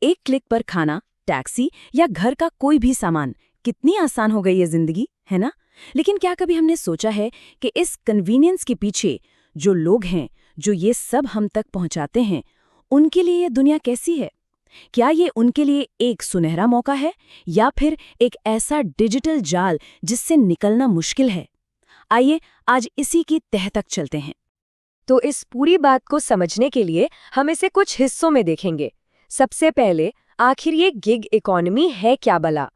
एक क्लिक पर खाना, टैक्सी या घर का कोई भी सामान, कितनी आसान हो गई है जिंदगी, है ना? लेकिन क्या कभी हमने सोचा है कि इस कन्वीनियंस के पीछे जो लोग हैं, जो ये सब हम तक पहुंचाते हैं, उनके लिए ये दुनिया कैसी है? क्या ये उनके लिए एक सुनहरा मौका है या फिर एक ऐसा डिजिटल जाल जिससे निकलना मुश्किल है? आइए आज इसी की तह तक चलते हैं। तो इस पूरी बात को समझने के लिए हम इसे कुछ हिस्सों में देखेंगे। सबसे पहले आखिर ये गिग इकोनॉमी है क्या भला?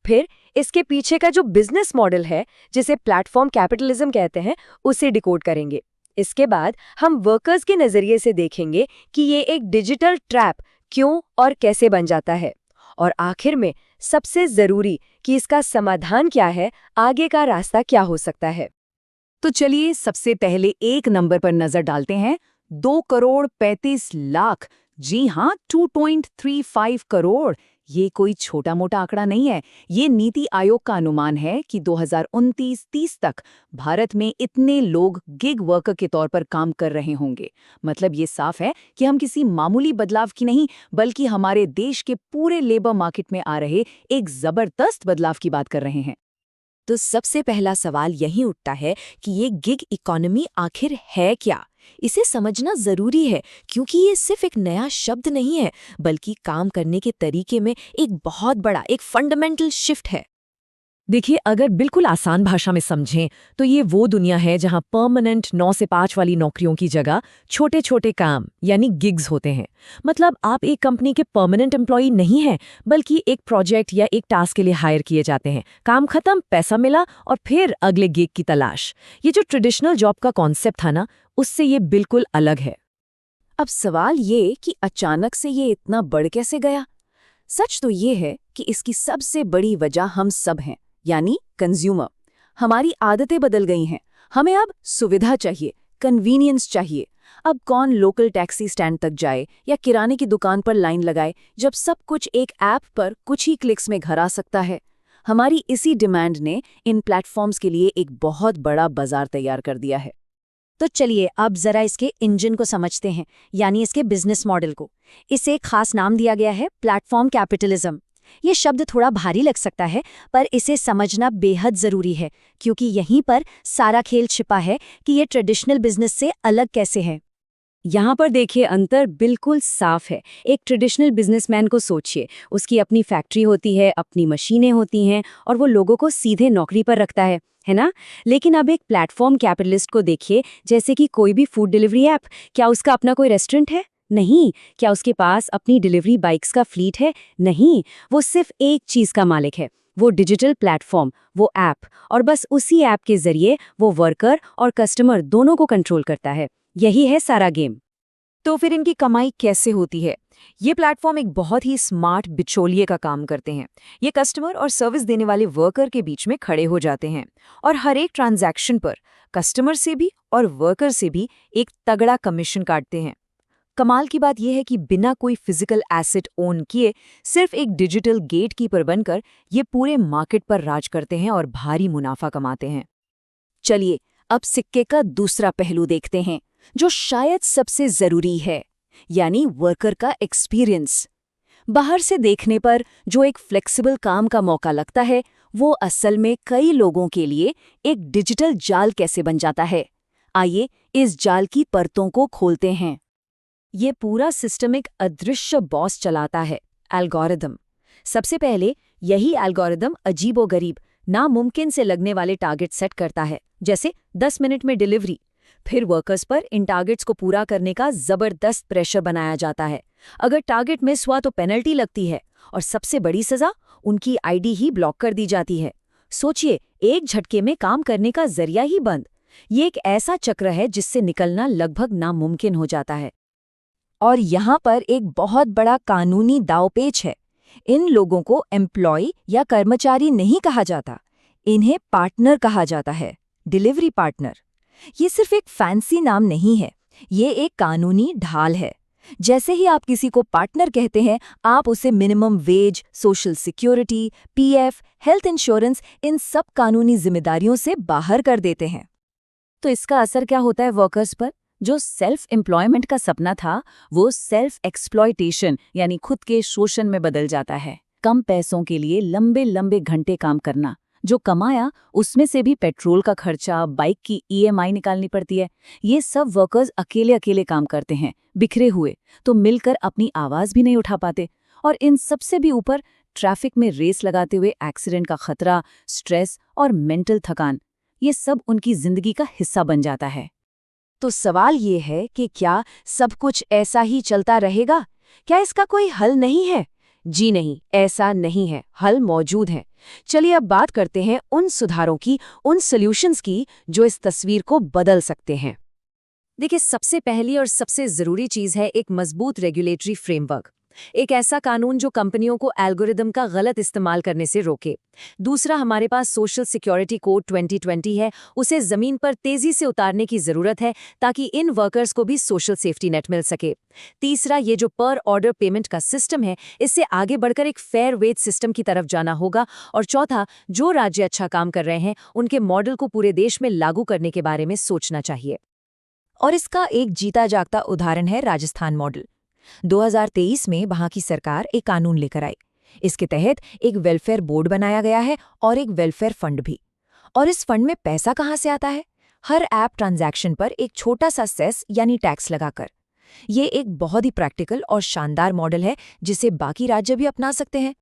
फिर इसके पीछे का जो बिजनेस मॉडल है, जिसे प्लेटफॉर्म कैपिटलिज्म कहते हैं, उसे डिकोड करेंगे। इसके बाद हम वर्कर्स के नजरिए से देखेंगे कि ये एक डिजिटल ट्रैप क्यों और कैसे बन जाता है। और आखिर में सबसे जरूरी कि इसका समाधान क्या है, आगे का रास्ता क्या हो सकता है। तो चलिए सबसे पहले एक नंबर पर नजर डालते हैं। 2,35,00,000। जी हाँ, 2.35 करोड़। ये कोई छोटा मोटा आंकड़ा नहीं है। ये नीति आयोग का अनुमान है कि 2029-30 तक भारत में इतने लोग गिग वर्कर के तौर पर काम कर रहे होंगे। मतलब ये साफ है कि हम किसी मामूली बदलाव की नहीं, बल्कि हमारे देश के पूरे लेबर मार्केट में आ रहे एक जबरदस्त बदलाव की बात कर रहे हैं। तो सबसे पहला सवाल यही उठता है कि ये गिग इकोनॉमी आखिर है क्या? इसे समझना जरूरी है क्योंकि ये सिर्फ एक नया शब्द नहीं है, बल्कि काम करने के तरीके में एक बहुत बड़ा, एक फंडामेंटल शिफ्ट है। देखिए, अगर बिल्कुल आसान भाषा में समझें तो ये वो दुनिया है जहां परमानेंट 9 से 5 वाली नौकरियों की जगह छोटे छोटे काम यानी गिग्स होते हैं। मतलब आप एक कंपनी के परमानेंट एम्प्लॉई नहीं हैं, बल्कि एक प्रोजेक्ट या एक टास्क के लिए हायर किए जाते हैं। काम खत्म, पैसा मिला और फिर अगले गिग की तलाश। ये जो ट्रेडिशनल जॉब का कॉन्सेप्ट था ना, उससे ये बिल्कुल अलग है। अब सवाल ये कि अचानक से ये इतना बढ़ कैसे गया? सच तो ये है कि इसकी सबसे बड़ी वजह हम सब हैं, यानी कंज्यूमर। हमारी आदतें बदल गई हैं। हमें अब सुविधा चाहिए, कन्वीनियंस चाहिए। अब कौन लोकल टैक्सी स्टैंड तक जाए या किराने की दुकान पर लाइन लगाए, जब सब कुछ एक ऐप पर कुछ ही क्लिक्स में घर आ सकता है? हमारी इसी डिमांड ने इन प्लेटफॉर्म्स के लिए एक बहुत बड़ा बाजार तैयार कर दिया है। तो चलिए अब जरा इसके इंजन को समझते हैं, यानी इसके बिजनेस मॉडल को। इसे एक खास नाम दिया गया है, प्लेटफॉर्म कैपिटलिज्म। ये शब्द थोड़ा भारी लग सकता है, पर इसे समझना बेहद जरूरी है, क्योंकि यहीं पर सारा खेल छिपा है कि ये ट्रेडिशनल बिजनेस से अलग कैसे है। यहाँ पर देखिए, अंतर बिल्कुल साफ है। एक ट्रेडिशनल बिजनेसमैन को सोचिए, उसकी अपनी फैक्ट्री होती है, अपनी मशीनें होती हैं और वो लोगों को सीधे नौकरी पर रखता है ना? लेकिन अब एक प्लेटफॉर्म कैपिटलिस्ट को देखिए, जैसे कि कोई भी फूड डिलीवरी ऐप। क्या उसका अपना कोई रेस्टोरेंट है? नहीं। क्या उसके पास अपनी डिलीवरी बाइक्स का फ्लीट है? नहीं। वो सिर्फ एक चीज का मालिक है, वो डिजिटल प्लेटफॉर्म, वो ऐप। और बस उसी ऐप के जरिए वो वर्कर और कस्टमर दोनों को कंट्रोल करता है। यही है सारा गेम। तो फिर इनकी कमाई कैसे होती है? ये प्लेटफॉर्म एक बहुत ही स्मार्ट बिचौलिए का काम करते हैं। ये कस्टमर और सर्विस देने वाले वर्कर के बीच में खड़े हो जाते हैं और हर एक ट्रांजैक्शन पर कस्टमर से भी और वर्कर से भी एक तगड़ा कमीशन काटते हैं। कमाल की बात यह है कि बिना कोई फिजिकल एसेट ओन किए, सिर्फ एक डिजिटल गेटकीपर बनकर ये पूरे मार्केट पर राज करते हैं और भारी मुनाफा कमाते हैं। चलिए अब सिक्के का दूसरा पहलू देखते हैं, जो शायद सबसे जरूरी है, यानी वर्कर का एक्सपीरियंस। बाहर से देखने पर जो एक फ्लेक्सिबल काम का मौका लगता है, वो असल में कई लोगों के लिए एक डिजिटल जाल कैसे बन जाता है। आइए इस जाल की परतों को खोलते हैं। ये पूरा सिस्टम एक अदृश्य बॉस चलाता है, एल्गोरिदम। सबसे पहले यही एल्गोरिदम अजीबोगरीब, नामुमकिन से लगने वाले टारगेट सेट करता है, जैसे 10 मिनट में डिलीवरी। फिर वर्कर्स पर इन टारगेट्स को पूरा करने का जबरदस्त प्रेशर बनाया जाता है। अगर टारगेट मिस हुआ तो पेनल्टी लगती है और सबसे बड़ी सजा, उनकी आईडी ही ब्लॉक कर दी जाती है। सोचिए, एक झटके में काम करने का जरिया ही बंद। ये एक ऐसा चक्र है जिससे निकलना लगभग नामुमकिन हो जाता है। और यहाँ पर एक बहुत बड़ा कानूनी दांवपेच है। इन लोगों को एम्प्लॉय या कर्मचारी नहीं कहा जाता, इन्हें पार्टनर कहा जाता है, डिलीवरी पार्टनर। ये सिर्फ एक फैंसी नाम नहीं है, ये एक कानूनी ढाल है। जैसे ही आप किसी को पार्टनर कहते हैं, आप उसे minimum wage, social security, PF, health insurance, इन सब कानूनी जिम्मेदारियों से बाहर कर देते हैं। तो इसका असर क्या होता है वर्कर्स पर? जो सेल्फ एम्प्लॉयमेंट का सपना था वो सेल्फ एक्सप्लॉयटेशन यानी खुद के शोषण में बदल जाता है। कम पैसों के लिए लंबे लंबे घंटे काम करना, जो कमाया उसमें से भी पेट्रोल का खर्चा, बाइक की EMI निकालनी पड़ती है। ये सब वर्कर्स अकेले अकेले काम करते हैं, बिखरे हुए, तो मिलकर अपनी आवाज भी नहीं उठा पाते। और इन सबसे भी ऊपर ट्रैफिक में रेस लगाते हुए एक्सीडेंट का खतरा, स्ट्रेस और मेंटल थकान, ये सब उनकी जिंदगी का हिस्सा बन जाता है। तो सवाल ये है कि क्या सब कुछ ऐसा ही चलता रहेगा? क्या इसका कोई हल नहीं है? जी नहीं, ऐसा नहीं है। हल मौजूद है। चलिए अब बात करते हैं उन सुधारों की, उन सॉल्यूशंस की जो इस तस्वीर को बदल सकते हैं। देखिए, सबसे पहली और सबसे जरूरी चीज है एक मजबूत रेगुलेटरी फ्रेमवर्क। एक ऐसा कानून जो कंपनियों को एल्गोरिदम का गलत इस्तेमाल करने से रोके। दूसरा, हमारे पास सोशल सिक्योरिटी कोड 2020 है, उसे जमीन पर तेजी से उतारने की जरूरत है ताकि इन वर्कर्स को भी सोशल सेफ्टी नेट मिल सके। तीसरा, ये जो पर ऑर्डर पेमेंट का सिस्टम है, इससे आगे बढ़कर एक फेयर वेज सिस्टम की तरफ जाना होगा। और चौथा, जो राज्य अच्छा काम कर रहे हैं उनके मॉडल को पूरे देश में लागू करने के बारे में सोचना चाहिए। और इसका एक जीता जागता उदाहरण है राजस्थान मॉडल। 2023 में वहां की सरकार एक कानून लेकर आई। इसके तहत एक वेलफेयर बोर्ड बनाया गया है और एक वेलफेयर फंड भी। और इस फंड में पैसा कहाँ से आता है? हर ऐप ट्रांजैक्शन पर एक छोटा सा सेस यानी टैक्स लगाकर। ये एक बहुत ही प्रैक्टिकल और शानदार मॉडल है जिसे बाकी राज्य भी अपना सकते हैं।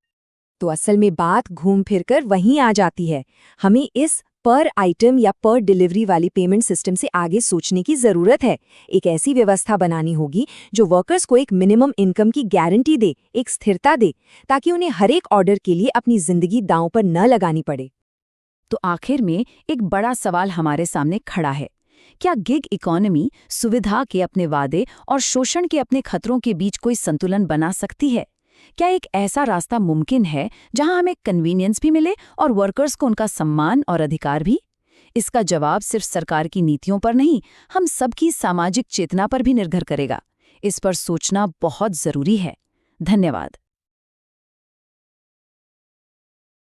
तो असल में बात घूम फिरकर वहीं आ जाती है। हमें इस पर आइटम या पर डिलीवरी वाली पेमेंट सिस्टम से आगे सोचने की जरूरत है। एक ऐसी व्यवस्था बनानी होगी जो वर्कर्स को एक मिनिमम इनकम की गारंटी दे, एक स्थिरता दे, ताकि उन्हें हर एक ऑर्डर के लिए अपनी जिंदगी दांव पर न लगानी पड़े। तो आखिर में एक बड़ा सवाल हमारे सामने खड़ा है। क्या गिग इकोनॉमी सुविधा के अपने वादे और शोषण के अपने खतरों के बीच कोई संतुलन बना सकती है? क्या एक ऐसा रास्ता मुमकिन है जहां हमें कन्वीनियंस भी मिले और वर्कर्स को उनका सम्मान और अधिकार भी? इसका जवाब सिर्फ सरकार की नीतियों पर नहीं, हम सबकी सामाजिक चेतना पर भी निर्भर करेगा। इस पर सोचना बहुत जरूरी है। धन्यवाद।